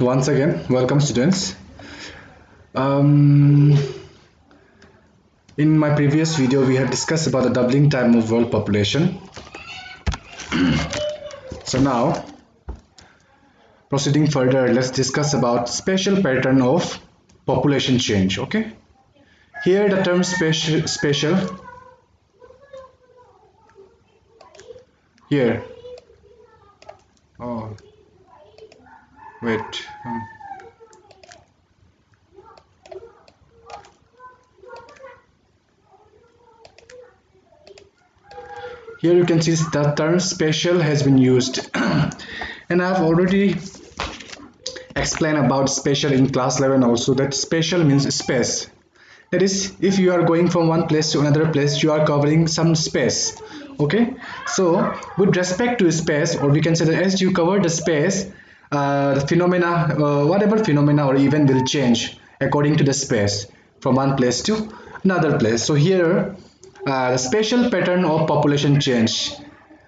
Once again, welcome students. Um, in my previous video, we have discussed about the doubling time of world population. So now, proceeding further, let's discuss about spatial pattern of population change. Okay. Here the term spatial. Here. Oh, wait. Here you can see the term spatial has been used and I have already explained about spatial in class 11 also, that spatial means space. That is, if you are going from one place to another place, you are covering some space. Okay, so with respect to space, or we can say that as you cover the space, the phenomena, whatever phenomena or event will change according to the space from one place to another place. So here the spatial pattern of population change.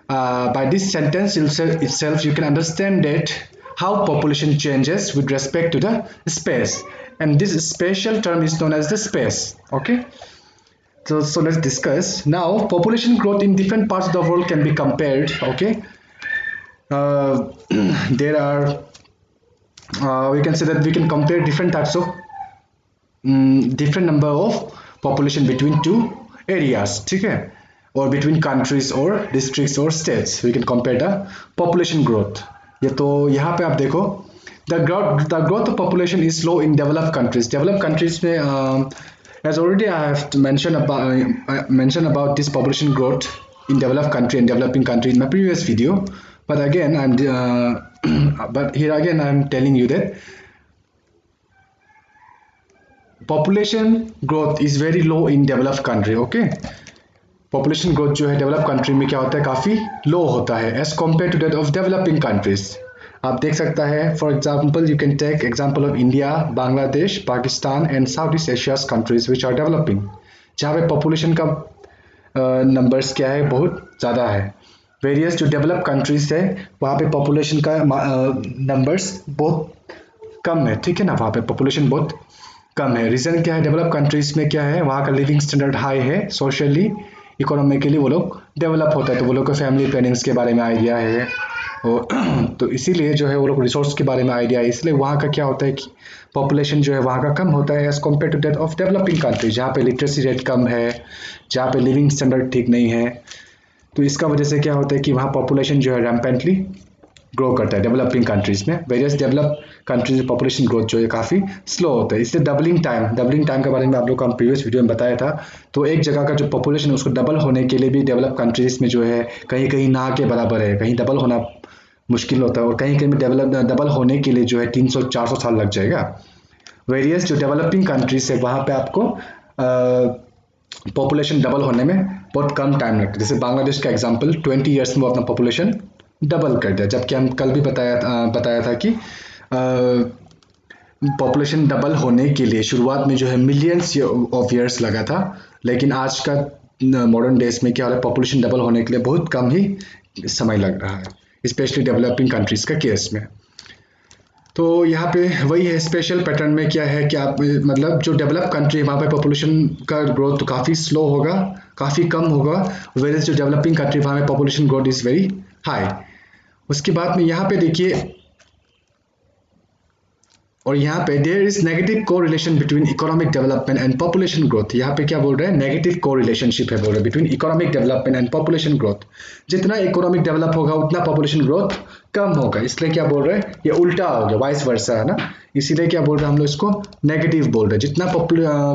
By this sentence itself, you can understand that how population changes with respect to the space, and this spatial term is known as the space. Okay, so let's discuss now. Population growth in different parts of the world can be compared. Okay, there are we can say that we can compare different types of different number of population between two areas, ठीक है, or between countries or districts or states. We can compare the population growth. ये तो यहाँ पे आप देखो, the growth of population is slow in developed countries. Developed countries में as already I have mentioned about this population growth in developed country and developing country in my previous video, but again but here again I'm telling you that population growth is very low in developed country. Okay, population growth जो है developed country में क्या होता है, काफी low होता है as compared to that of developing countries. आप देख सकता है, for example you can take example of India, Bangladesh, Pakistan and Southeast Asia's countries which are developing, जहाँ पे population का numbers क्या है, बहुत ज़्यादा है. Various जो developed countries है वहाँ पे population का numbers बहुत कम है, ठीक है ना, वहाँ पे population बहुत कम है. रीजन क्या है, डेवलप कंट्रीज में क्या है, वहाँ का लिविंग स्टैंडर्ड हाई है, सोशली इकोनॉमिकली वो लोग डेवलप होता है, तो वो लोग को फैमिली प्लानिंग्स के बारे में आइडिया है, तो इसीलिए जो है वो लोग रिसोर्स के बारे में आइडिया है, इसलिए वहाँ का क्या होता है कि पॉपुलेशन जो है वहाँ का कम होता है as compared to that of developing countries, जहाँ पे लिटरेसी रेट कम है, जहाँ पे लिविंग स्टैंडर्ड ठीक नहीं है. तो इसका वजह से क्या होता है कि वहाँ पॉपुलेशन जो है रैम्पेंटली ग्रो करता है डेवलपिंग कंट्रीज में. वेरियस डेवलप कंट्रीज में पॉपुलेशन ग्रोथ जो है काफ़ी स्लो होता है. इसलिए डबलिंग टाइम के बारे में आप लोग को हम प्रीवियस वीडियो में बताया था. तो एक जगह का जो पॉपुलेशन है उसको डबल होने के लिए भी डेवलप कंट्रीज में जो है कहीं कहीं ना के बराबर है, कहीं डबल होना मुश्किल होता है, और कहीं कहीं में डबल होने के लिए जो है 300-400 साल लग जाएगा. वेरियस जो डेवलपिंग कंट्रीज है वहाँ पे आपको पॉपुलेशन डबल होने में बहुत कम टाइम लगता है. जैसे बांग्लादेश का एग्जाम्पल 20 ईयर्स में वो अपना पॉपुलेशन डबल कर दिया, जबकि हम कल भी बताया था कि पॉपुलेशन डबल होने के लिए शुरुआत में जो है मिलियंस ऑफ ईयर्स लगा था, लेकिन आज का मॉडर्न डेज में क्या हो रहा है, पॉपुलेशन डबल होने के लिए बहुत कम ही समय लग रहा है, स्पेशली डेवलपिंग कंट्रीज का केस में. तो यहाँ पे वही है, स्पेशल पैटर्न में क्या है कि आप मतलब जो डेवलप कंट्री है वहाँ पे पॉपुलेशन का ग्रोथ तो काफ़ी स्लो होगा, काफ़ी कम होगा, वेयर जो डेवलपिंग कंट्री वहाँ पे population growth is very high. उसके बाद में यहाँ पे देखिए, और यहाँ पे there is negative correlation between economic development and population growth. यहाँ पे क्या बोल रहे हैं, नेगेटिव कोरिलेशनशिप है बोल रहे हैं between economic development and population growth. जितना इकोनॉमिक डेवलप होगा उतना पॉपुलेशन ग्रोथ कम होगा, इसलिए क्या बोल रहे हैं, ये उल्टा हो गया, वाइस वर्सा है ना, इसीलिए क्या बोल रहे हैं हम लोग इसको नेगेटिव बोल रहे हैं. जितना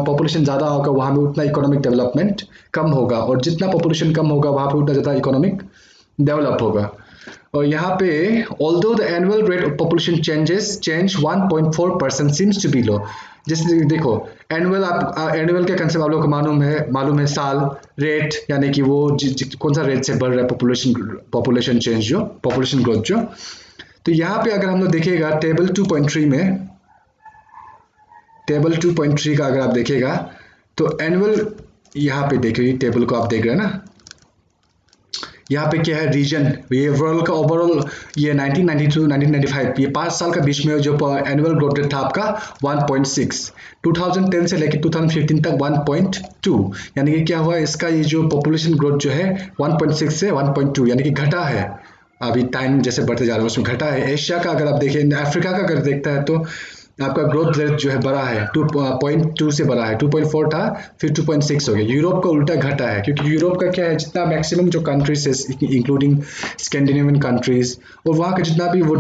पॉपुलेशन ज़्यादा होगा वहाँ पे उतना इकोनॉमिक डेवलपमेंट कम होगा, और जितना पॉपुलेशन कम होगा वहाँ पे उतना ज़्यादा इकोनॉमिक डेवलप होगा. और यहाँ पे although the annual rate of population change 1.4% seems to be low. जैसे देखो एनुअल का कंसेप्ट आप लोग को मालूम है साल, रेट यानी कि वो कौन सा रेट से बढ़ रहा है पॉपुलेशन चेंज जो पॉपुलेशन ग्रोथ जो. तो यहाँ पे अगर हम लोग देखेगा टेबल 2.3 में, टेबल 2.3 का अगर आप देखेगा तो एनुअल, यहाँ पे देखिए टेबल को आप देख रहे हैं ना, यहाँ पे क्या है रीजन, ये वर्ल्ड का ओवरऑल ये 1992 1995 ये 5 साल का बीच में जो एनुअल ग्रोथ रेट था आपका 1.6, 2010 से लेकर 2015 तक 1.2, यानी कि क्या हुआ इसका ये जो पॉपुलेशन ग्रोथ जो है 1.6 से 1.2 यानी कि घटा है। अभी टाइम जैसे बढ़ते जा रहा है उसमें घटा है। एशिया का अगर आप देखें, अफ्रीका का अगर देखता है तो आपका ग्रोथ रेट जो है बढ़ा है, 2.2 से बढ़ा है, 2.4 था फिर 2.6 हो गया। यूरोप का उल्टा घटा है, क्योंकि यूरोप का क्या है जितना मैक्सिमम जो कंट्रीज है इंक्लूडिंग स्कैंडिनेवियन कंट्रीज और वहाँ का जितना भी वो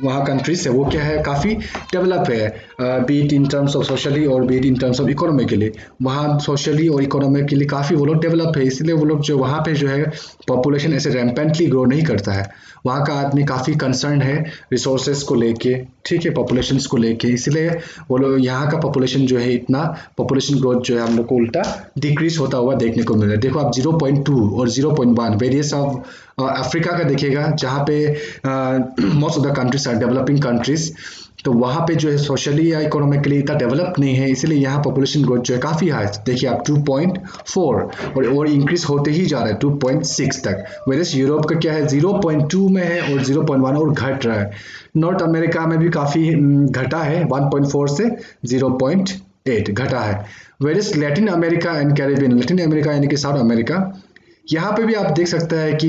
वहाँ कंट्रीज है वो क्या है काफ़ी डेवलप है, be it in terms of socially और be it in terms of economically. वहाँ सोशली और इकोनॉमिकली काफ़ी वो लोग डेवलप है, इसलिए वो लोग जो वहाँ पे जो है पॉपुलेशन ऐसे रैम्पेंटली ग्रो नहीं करता है। वहाँ का आदमी काफ़ी कंसर्न है रिसोर्सेज को लेके, ठीक है, पॉपुलेशंस को लेके, इसलिए वो लोग यहाँ का पॉपुलेशन जो है इतना पॉपुलेशन ग्रोथ जो है हम लोग को उल्टा डिक्रीज होता हुआ देखने को मिल रहा है। देखो आप 0.2 और 0.1 वेरियस ऑफ अफ्रीका का देखिएगा, जहाँ पे most of the countries are developing countries, तो वहाँ पे जो है सोशली या इकोनॉमिकली इतना डेवलप नहीं है, इसलिए यहाँ पॉपुलेशन ग्रोथ जो है काफ़ी हाई। देखिए आप 2.4 और इंक्रीज होते ही जा रहा है 2.6 तक। वेरस यूरोप का क्या है 0.2 में है और 0.1 और घट रहा है। नॉर्थ अमेरिका में भी काफ़ी घटा है, 1.4 से 0.8 घटा है। Versus Latin America and Caribbean, Latin America यानी कि साउथ अमेरिका, यहाँ पे भी आप देख सकते हैं कि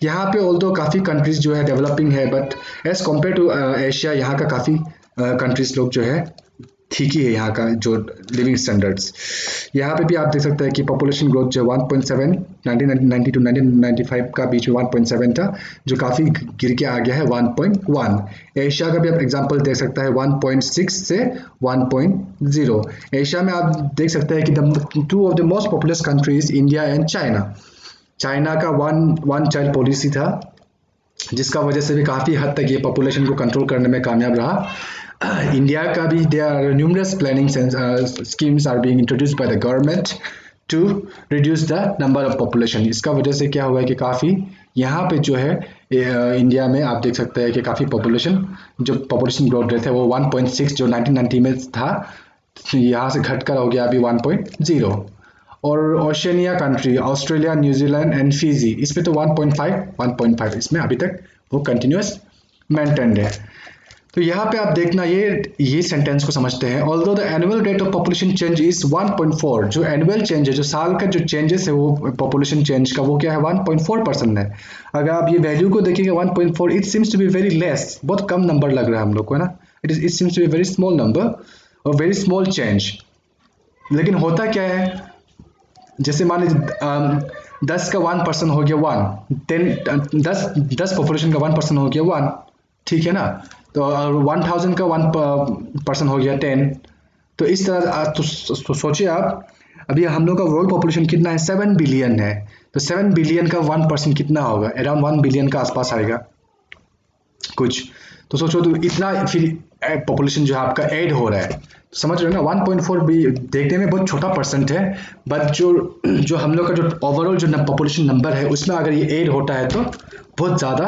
यहाँ पे ऑल्दो काफ़ी कंट्रीज जो है डेवलपिंग है, but as compared to Asia यहाँ का काफ़ी कंट्रीज लोग जो है ठीक ही है यहाँ का जो लिविंग स्टैंडर्ड्स। यहाँ पे भी आप देख सकते हैं कि पॉपुलेशन ग्रोथ जो 1.7 1990 टू 1995 का बीच में 1.7 था, जो काफ़ी गिर के आ गया है 1.1। एशिया का भी आप एग्जांपल देख सकते हैं 1.6 से 1.0। एशिया में आप देख सकते हैं कि two of the most populous countries India and China. China का वन चाइल्ड पॉलिसी था, जिसका वजह से भी काफ़ी हद तक ये पॉपुलेशन को कंट्रोल करने में कामयाब रहा। इंडिया का भी there are numerous planning schemes are being introduced by the government to reduce the number of population. इसका वजह से क्या हुआ है कि काफ़ी यहाँ पे जो है इंडिया में आप देख सकते हैं कि काफ़ी जो पॉपुलेशन ग्रोथ रेट है वो 1.6 जो 1990 में था, यहाँ से घट कर हो गया अभी 1.0। और Oceania country Australia, New Zealand and Fiji, इस पे तो 1.5 इसमें अभी तक वो कंटिन्यूस मेंटेन्ड है। तो यहाँ पे आप देखना ये सेंटेंस को समझते हैं। Although the annual rate of population change is 1.4, जो एनुअल चेंज है, जो साल का जो चेंजेस है वो पॉपुलेशन चेंज का वो क्या है 1.4% है। अगर आप ये वैल्यू को देखेंगे 1.4, it seems to be very less, बहुत कम नंबर लग रहा है हम लोग को, है ना। It seems to be very small number और वेरी स्मॉल चेंज। लेकिन होता क्या है, जैसे मान लीजिए 10 का 1% हो गया 1, 10 पॉपुलेशन का 1% हो गया 1, ठीक है ना। तो 1000 का 1% हो गया 10। तो इस तरह तो सोचिए आप, अभी हम लोग का वर्ल्ड पॉपुलेशन कितना है 7 बिलियन है, तो 7 बिलियन का 1% कितना होगा, अराउंड 1 बिलियन का आसपास आएगा कुछ। तो सोचो तो इतना फिर पॉपुलेशन जो है आपका ऐड हो रहा है, तो समझ रहे हो ना। 1.4 भी देखने में बहुत छोटा परसेंट है, बट जो हम लोग का जो ओवरऑल जो पॉपुलेशन नंबर है उसमें अगर ये ऐड होता है तो बहुत ज़्यादा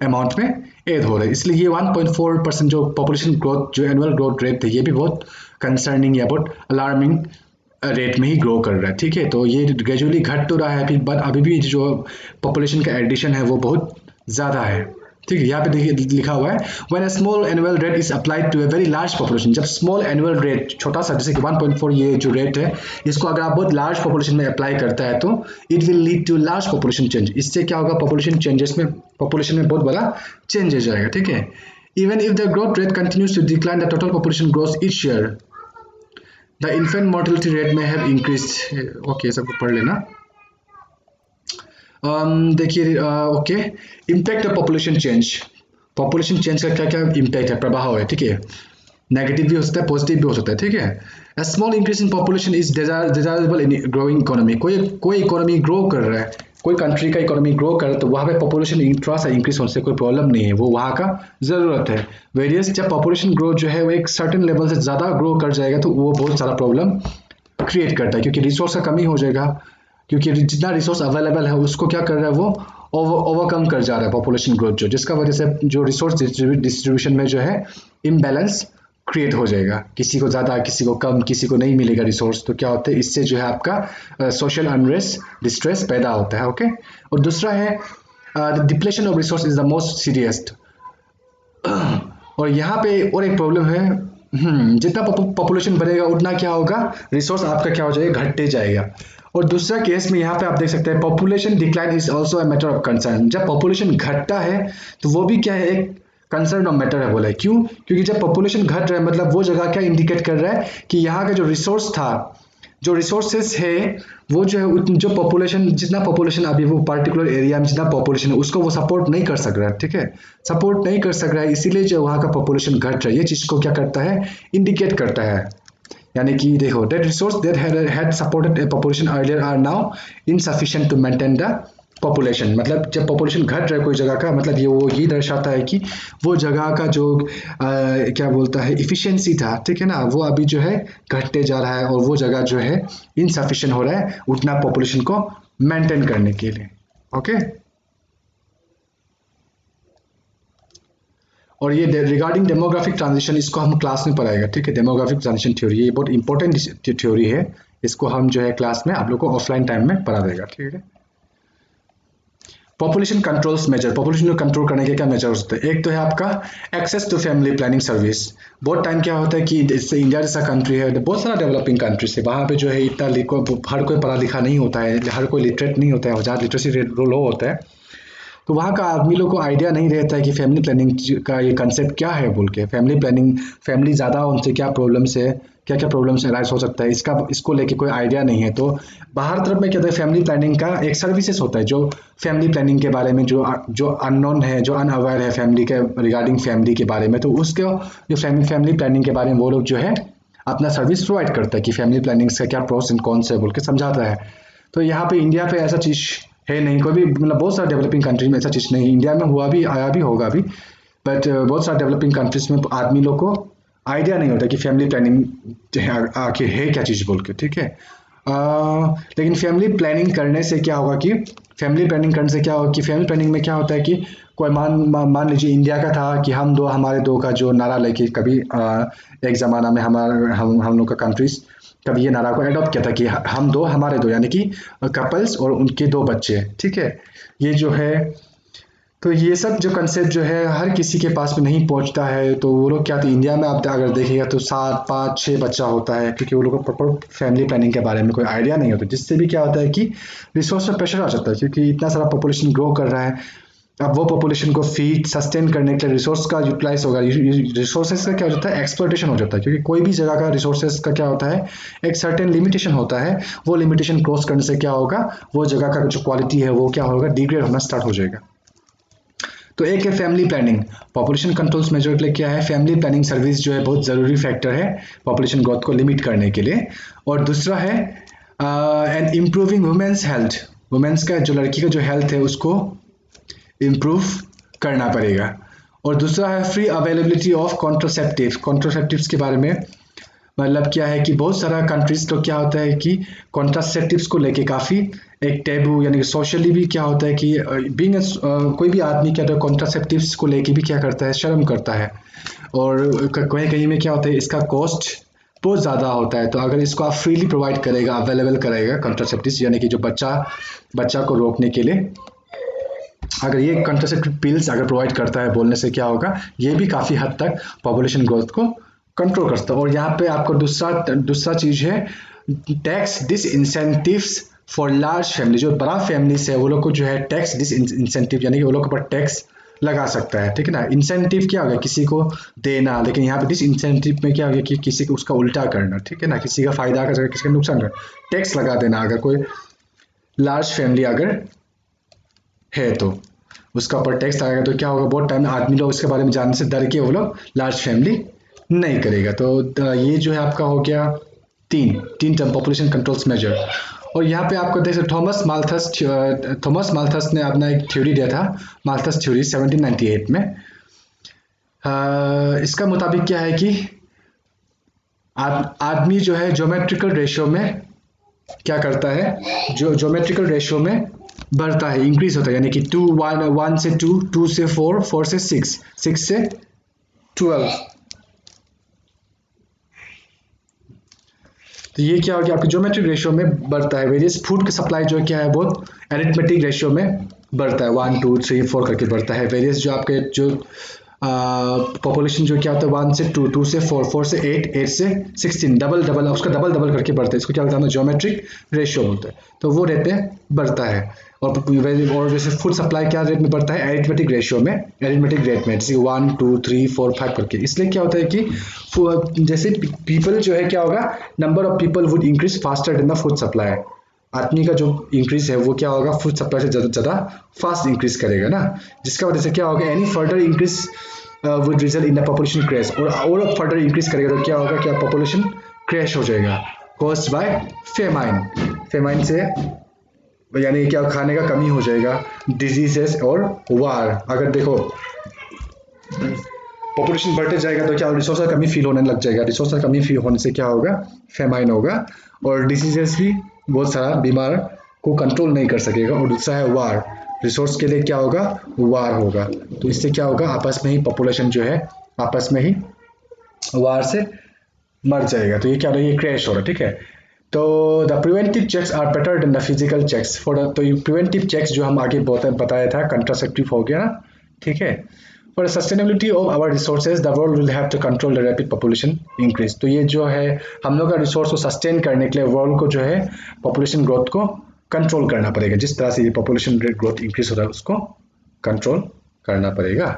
अमाउंट में ऐड हो रहा है। इसलिए ये 1.4% जो पॉपुलेशन ग्रोथ जो एनुअल ग्रोथ रेट है ये भी बहुत कंसर्निंग या बहुत अलार्मिंग रेट में ही ग्रो कर रहा है, ठीक है। तो ये ग्रेजुअली घट तो रहा है अभी, बट अभी भी जो पॉपुलेशन का एडिशन है वो बहुत ज़्यादा है, ठीक है। यहाँ पे देखिए लिखा हुआ है when a small annual rate is applied to a very large population. जब स्मॉल एनुअल रेट छोटा सा जैसे कि 1.4 ये जो रेट है, इसको अगर आप बहुत लार्ज पॉपुलेशन में अप्लाई करता है तो it will lead to large population change. इससे क्या होगा, पॉपुलेशन में बहुत बड़ा चेंज हो जाएगा, ठीक है। Even if the growth rate continues to decline the total population growth each year, the infant mortality rate में हैव इंक्रीज्ड। ओके, सबको पढ़ लेना। देखिए okay, impact of population change का क्या क्या इम्पैक्ट है, प्रभाव है, ठीक है। नेगेटिव भी हो सकता है, पॉजिटिव भी हो सकता है, ठीक है। A small increase in population is desirable in growing economy। कोई इकोनॉमी ग्रो कर रहा है, कोई कंट्री का इकोनॉमी ग्रो कर रहा है तो वहाँ पे पॉपुलेशन थोड़ा सा इंक्रीज होने से कोई प्रॉब्लम नहीं है, वो वहाँ का ज़रूरत है। वेरियस जब पॉपुलेशन ग्रोथ जो है वो एक सर्टेन लेवल से ज़्यादा ग्रो कर जाएगा तो वो बहुत सारा प्रॉब्लम क्रिएट करता है, क्योंकि रिसोर्स का कमी हो जाएगा, क्योंकि जितना रिसोर्स अवेलेबल है उसको क्या कर रहा है वो ओवरकम कर जा रहा है पॉपुलेशन ग्रोथ जो, जिसका वजह से जो रिसोर्स डिस्ट्रीब्यूशन में जो है इम्बैलेंस क्रिएट हो जाएगा, किसी को ज़्यादा किसी को कम किसी को नहीं मिलेगा रिसोर्स, तो क्या होता है इससे जो है आपका सोशल अनरेस्ट डिस्ट्रेस पैदा होता है। ओके, और दूसरा है depletion of resource is the most seriousest. और यहाँ पे और एक प्रॉब्लम है, जितना पॉपुलेशन बढ़ेगा उतना क्या होगा, रिसोर्स आपका क्या हो जाएगा, घटते जाएगा। और दूसरा केस में यहाँ पे आप देख सकते हैं population decline is also a matter of concern. जब पॉपुलेशन घटता है तो वो भी क्या है, एक कंसर्न ऑफ मैटर है, बोला है क्यों, क्योंकि जब पॉपुलेशन घट रहा है मतलब वो जगह क्या इंडिकेट कर रहा है कि यहाँ का जो रिसोर्स था, जो रिसोर्सेस है वो जो है जो पॉपुलेशन जितना पॉपुलेशन अभी वो पर्टिकुलर एरिया में जितना पॉपुलेशन है उसको वो सपोर्ट नहीं कर सक रहा है। ठीक है, सपोर्ट नहीं कर सक रहा है, इसीलिए जो वहाँ का पॉपुलेशन घट रहा है, ये चीज़ को क्या करता है, इंडिकेट करता है। यानी कि देखो that resource that had supported a population earlier are now insufficient to maintain the population. मतलब जब पॉपुलेशन घट रहा है कोई जगह का, मतलब ये वो यही दर्शाता है कि वो जगह का जो क्या बोलता है इफिशिएंसी था, ठीक है ना, वो अभी जो है घटते जा रहा है और वो जगह जो है इनसफिशिएंट हो रहा है उतना पॉपुलेशन को मेंटेन करने के लिए। ओके, और ये रिगार्डिंग डेमोग्राफिक ट्रांजिशन इसको हम क्लास में पढ़ाएगा। ठीक है, डेमोग्राफिक ट्रांजिशन थ्योरी ये बहुत इंपॉर्टेंट थ्योरी है, इसको हम जो है क्लास में आप लोग को ऑफलाइन टाइम में पढ़ा देगा। ठीक है, पॉपुलेशन कंट्रोल्स मेजर, पॉपुलेशन को कंट्रोल करने के क्या मेजर्स होते हैं, एक तो है आपका access to family planning service. बहुत टाइम क्या होता है कि जैसे इंडिया जैसा कंट्री है, बहुत सारा डेवलपिंग कंट्रीज है, वहाँ पे जो है इतना हर कोई पढ़ा लिखा नहीं होता है, हर कोई लिटरेट नहीं होता है, जहाँ लिटरेसी रेट लो होता है, तो वहाँ का आदमी लोग को आइडिया नहीं रहता है कि फैमिली प्लानिंग का ये कंसेप्ट क्या है बोल के। फैमिली प्लानिंग, फैमिली ज़्यादा उनसे क्या प्रॉब्लम्स है, क्या क्या प्रॉब्लम्स राइज हो सकता है, इसको लेके कोई आइडिया नहीं है। तो बाहर तरफ में क्या होता है, फैमिली प्लानिंग का एक सर्विसेज होता है जो फैमिली प्लानिंग के बारे में जो अननोन है, जो अनअवेयर है फैमिली के रिगार्डिंग फैमिली के बारे में, तो उसके जो फैमिली प्लानिंग के बारे में वो लोग जो है अपना सर्विस प्रोवाइड करता है कि फैमिली प्लानिंग का क्या प्रोस एंड कॉन्स है बोल के समझाता है। तो यहाँ पे इंडिया पे ऐसा चीज़ है नहीं, कोई भी मतलब बहुत सारे डेवलपिंग कंट्री में ऐसा चीज़ नहीं, इंडिया में हुआ भी आया भी होगा भी, बट बहुत सारे डेवलपिंग कंट्रीज में आदमी लोग को आइडिया नहीं होता कि फैमिली प्लानिंग आखिर है क्या चीज़ बोल के। ठीक है, लेकिन फैमिली प्लानिंग करने से क्या होगा कि फैमिली प्लानिंग करने से क्या होगा कि फैमिली प्लानिंग में क्या होता है कि कोई मान लीजिए इंडिया का था कि हमारे दो का जो नारा लेके कभी एक ज़माना में हम लोग का कंट्रीज कभी ये नारा को एडॉप्ट किया था कि हम दो हमारे दो, यानी कि कपल्स और उनके दो बच्चे। ठीक है, ये जो है तो ये सब जो कंसेप्ट जो है हर किसी के पास में नहीं पहुंचता है, तो वो लोग क्या थे इंडिया में आप अगर देखिएगा तो 7 5 6 बच्चा होता है, क्योंकि वो लोग को प्रॉपर फैमिली प्लानिंग के बारे में कोई आइडिया नहीं होता, जिससे भी क्या होता है कि रिसोर्स पर प्रेशर आ जाता है, क्योंकि इतना सारा पॉपुलेशन ग्रो कर रहा है। अब वो पॉपुलेशन को फीड सस्टेन करने के लिए रिसोर्स का यूटिलाइज होगा, रिसोर्सेज का क्या हो जाता है, एक्सप्लॉयटेशन हो जाता है, क्योंकि कोई भी जगह का रिसोर्सेज का क्या होता है, एक सर्टेन लिमिटेशन होता है, वो लिमिटेशन क्रॉस करने से क्या होगा, वो जगह का जो क्वालिटी है वो क्या होगा, डिग्रेड होना स्टार्ट हो जाएगा। तो एक है family planning, population controls measure के लिए क्या है, फैमिली प्लानिंग सर्विस जो है बहुत ज़रूरी फैक्टर है पॉपुलेशन ग्रोथ को लिमिट करने के लिए। और दूसरा है and improving women's health, women's का जो लड़की का जो हेल्थ है उसको इम्प्रूव करना पड़ेगा। और दूसरा है free availability of contraceptives, contraceptives के बारे में मतलब क्या है कि बहुत सारा कंट्रीज तो क्या होता है कि कॉन्ट्रासेप्टिव्स को लेके काफ़ी एक टेबू, यानी कि सोशली भी क्या होता है कि बीइंग कोई भी आदमी क्या होता है कॉन्ट्रासेप्टिव्स को लेके भी क्या करता है, शर्म करता है, और कहीं कहीं में क्या होता है इसका कॉस्ट बहुत ज़्यादा होता है। तो अगर इसको आप फ्रीली प्रोवाइड करेगा, अवेलेबल करेगा कॉन्ट्रासेप्टिव्स, यानी कि जो बच्चा को रोकने के लिए अगर ये कॉन्ट्रासेप्टिव पिल्स अगर प्रोवाइड करता है बोलने से क्या होगा, ये भी काफ़ी हद तक पॉपुलेशन ग्रोथ को कंट्रोल करता है। और यहाँ पे आपको दूसरा चीज़ है tax dis incentives for large family, जो बड़ा फैमिलीज है वो लोग को जो है टैक्स डिस इंसेंटिव, यानी कि वो लोग के ऊपर टैक्स लगा सकता है। ठीक है ना, इंसेंटिव क्या हो गया, किसी को देना, लेकिन यहाँ पे डिस इंसेंटिव में क्या हो गया कि किसी को उसका उल्टा करना। ठीक है ना, किसी का फायदा कर किसी का नुकसान कर, टैक्स लगा देना। अगर कोई लार्ज फैमिली अगर है तो उसका ऊपर टैक्स लगाएगा तो क्या होगा, बहुत टाइम आदमी लोग उसके बारे में जानने से डर के वो लोग लार्ज फैमिली नहीं करेगा। तो ये जो है आपका हो गया तीन टर्म पॉपुलेशन कंट्रोल्स मेजर। और यहाँ पे आपको देख सकते थॉमस माल्थस ने अपना एक थ्योरी दिया था, माल्थस थ्योरी 1798 में। इसका मुताबिक क्या है कि आदमी जो है ज्योमेट्रिकल रेशियो में क्या करता है, जो ज्योमेट्रिकल रेशियो में बढ़ता है, इंक्रीज होता है, यानी कि 1 से 2 से 4 से 6 से 12, तो ये क्या हो गया आपकी ज्योमेट्रिक रेशियो में बढ़ता है। वेरियस फूड की सप्लाई जो क्या है बहुत एरिथमेटिक रेशियो में बढ़ता है, 1 2 3 4 करके बढ़ता है। वेरियस जो आपके जो पॉपुलेशन जो क्या होता है 1 से 2, 2 से 4, 4 से 8, 8 से 16, डबल डबल उसका डबल डबल करके बढ़ता है। इसको क्या बोलते हैं ज्योमेट्रिक रेशियो बोलते हैं। तो वो रेट में बढ़ता है। और जैसे फूड सप्लाई क्या रेट में बढ़ता है एरिथमेटिक रेशियो में, एरिथमेटिक रेट में, जैसे 1 2 3 4 5 करके। इसलिए क्या होता है कि जैसे पीपल जो है क्या होगा, number of people would increase faster than the food supply. आदमी का जो इंक्रीज है वो क्या होगा फूड सप्लाई से ज़्यादा फास्ट इंक्रीज करेगा ना, जिसका वजह से क्या होगा any further increase would result in the population crash. और फर्दर इंक्रीज करेगा तो क्या होगा, क्या पॉपुलेशन क्रैश हो जाएगा, कॉज्ड बाय फेमाइन। फेमाइन से यानी क्या खाने का कमी हो जाएगा, डिजीजेस और वार। अगर देखो पॉपुलेशन बढ़ते जाएगा तो क्या रिसोर्स का कमी फील होने लग जाएगा, रिसोर्स का कमी फील होने से क्या होगा फेमाइन होगा, और डिसीजेस भी बहुत सारा बीमार को कंट्रोल नहीं कर सकेगा। और दूसरा है वार, रिसोर्स के लिए क्या होगा वार होगा। तो इससे क्या होगा आपस में ही पॉपुलेशन जो है आपस में ही वार से मर जाएगा। तो ये क्या होगा ये क्रैश हो रहा है, ठीक है। तो the preventive checks are better than the physical checks for the, तो ये प्रिवेंटिव चेक्स जो हम आगे बताया था कंट्रासेप्टिव हो गया ना, ठीक है। For sustainability of our resources the world will have to control the rapid population increase. तो ये जो है हम लोग का रिसोर्स को सस्टेन करने के लिए वर्ल्ड को जो है पॉपुलेशन ग्रोथ को कंट्रोल करना पड़ेगा। जिस तरह से ये पॉपुलेशन रेट ग्रोथ इंक्रीज हो रहा है उसको कंट्रोल करना पड़ेगा।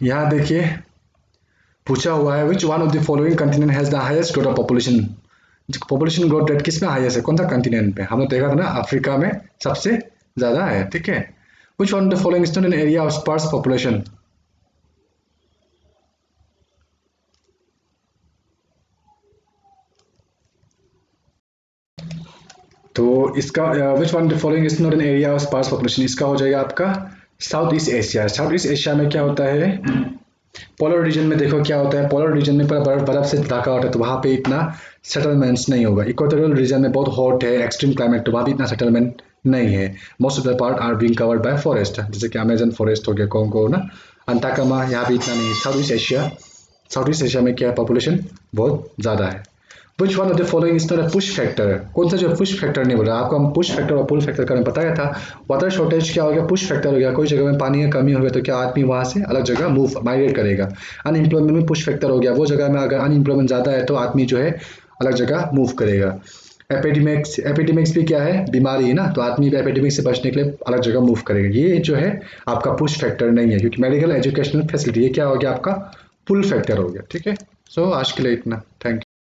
यहाँ देखिए पूछा हुआ है which one of the following continent has the highest growth of population. Population growth rate किस में हाईएस्ट है, कौन सा कंटिनेंट पे, हमने देखा था ना अफ्रीका में सबसे ज्यादा है, ठीक है। Which one of the following is not an area of sparse population. तो इसका which one of the following is not an area of sparse population, इसका हो जाएगा आपका South East Asia. South East Asia में क्या होता है पोलर रीजन में, देखो क्या होता है पोलर रीजन में पूरा बर्फ से ढका होता है, तो वहाँ पे इतना सेटलमेंट्स नहीं होगा। इक्वेटोरियल रीजन में बहुत हॉट है एक्सट्रीम क्लाइमेट, तो वहाँ भी इतना सेटलमेंट नहीं है। Most of the part are being covered by forest, जैसे कि अमेजन फॉरेस्ट हो गया, कॉन्गो ना, अंटाकामा, यहाँ भी इतना नहीं है। साउथ ईस्ट एशिया में क्या पॉपुलेशन बहुत ज़्यादा है। Which one of the following is not a push factor? कौन सा जो पुश फैक्टर नहीं बोला आपको, हम पुश फैक्टर और पुल फैक्टर का बताया था। वाटर शॉर्टेज क्या हो गया पुश फैक्टर हो गया, कोई जगह में पानी की कमी हो गया तो क्या आदमी वहाँ से अलग जगह मूव माइग्रेट करेगा। अनएम्प्लॉयमेंट में पुश फैक्टर हो गया, वो जगह में अगर अनएम्प्लॉयमेंट ज़्यादा है तो आदमी जो है अलग जगह मूव करेगा। एपिडेमिक्स भी क्या है बीमारी है ना, तो आदमी एपिडेमिक से बचने के लिए अलग जगह मूव करेगा। ये जो है आपका पुश फैक्टर नहीं है, क्योंकि मेडिकल एजुकेशनल फैसिलिटी ये क्या हो गया आपका पुल फैक्टर हो गया, ठीक है। सो आज के लिए इतना, थैंक यू।